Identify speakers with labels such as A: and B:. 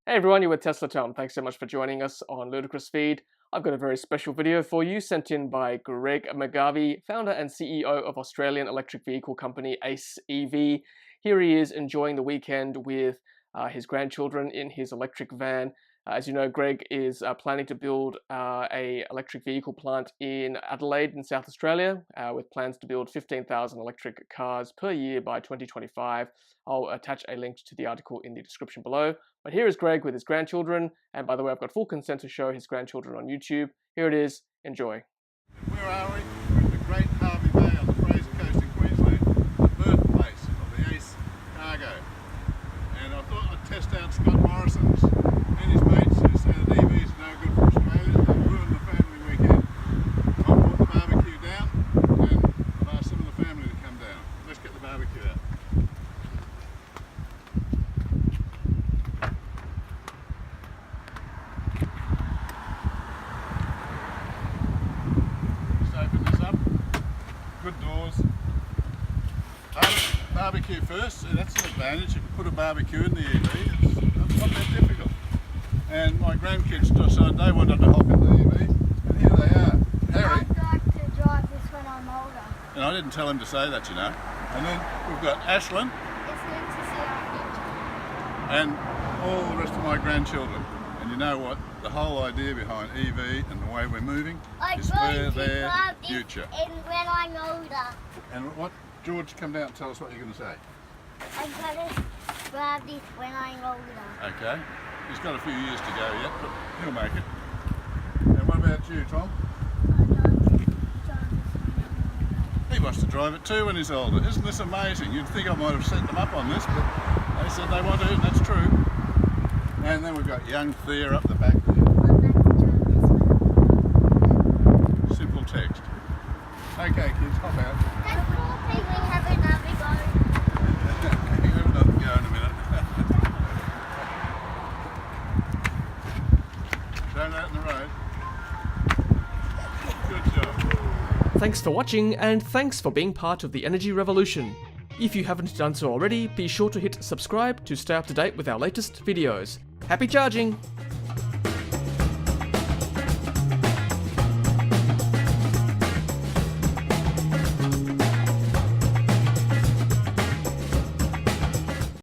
A: Hey everyone, you're with Tesla Tom. Thanks so much for joining us on Ludicrous Feed. I've got a very special video for you sent in by Greg McGarvie, founder and CEO of Australian electric vehicle company Ace EV. Here he is enjoying the weekend with his grandchildren in his electric van. As you know, Greg is planning to build a electric vehicle plant in Adelaide in South Australia with plans to build 15,000 electric cars per year by 2025. I'll attach a link to the article in the description below. But here is Greg with his grandchildren. And by the way, I've got full consent to show his grandchildren on YouTube. Here it is. Enjoy.
B: Where are we? We're in the Great Harvey Bay on the Fraser Coast in Queensland, the birthplace of the Ace cargo. And I thought I'd test out Scott Morrison's and his mates who said that EVs are no good for Australia. They'll ruin the family weekend. I'll put the barbecue down and I'll ask some of the family to come down. Let's get the barbecue out. Good doors. Barbecue first, so that's an advantage. You can put a barbecue in the EV, it's not that difficult. And my grandkids decided they wanted to hop in the EV, and here they are. Harry.
C: I'd like to drive this when I'm older.
B: And I didn't tell him to say that, you know. And then we've got Ashlyn.
C: It's good to see our future.
B: And all the rest of my grandchildren. And you know what? The whole idea behind EV and the way we're moving is for their future.
C: And when I'm older,
B: And what? George, come down and tell us what you're going to say.
C: I'm going to drive this when I'm older.
B: Okay. He's got a few years to go yet, but he'll make it. And what about you, Tom?
C: I'd like to drive this when I'm older.
B: He wants to drive it too when he's older. Isn't this amazing? You'd think I might have set them up on this, but they said they want to, and that's true. And then we've got young Thea up the back there.
C: I'd like to drive this when I'm older.
B: Simple text. Okay, kids, hop out.
C: That's cool. We have another go.
B: You have another go in a minute. Don't out in the road. Good job.
A: Thanks for watching, and thanks for being part of the energy revolution. If you haven't done so already, be sure to hit subscribe to stay up to date with our latest videos. Happy charging!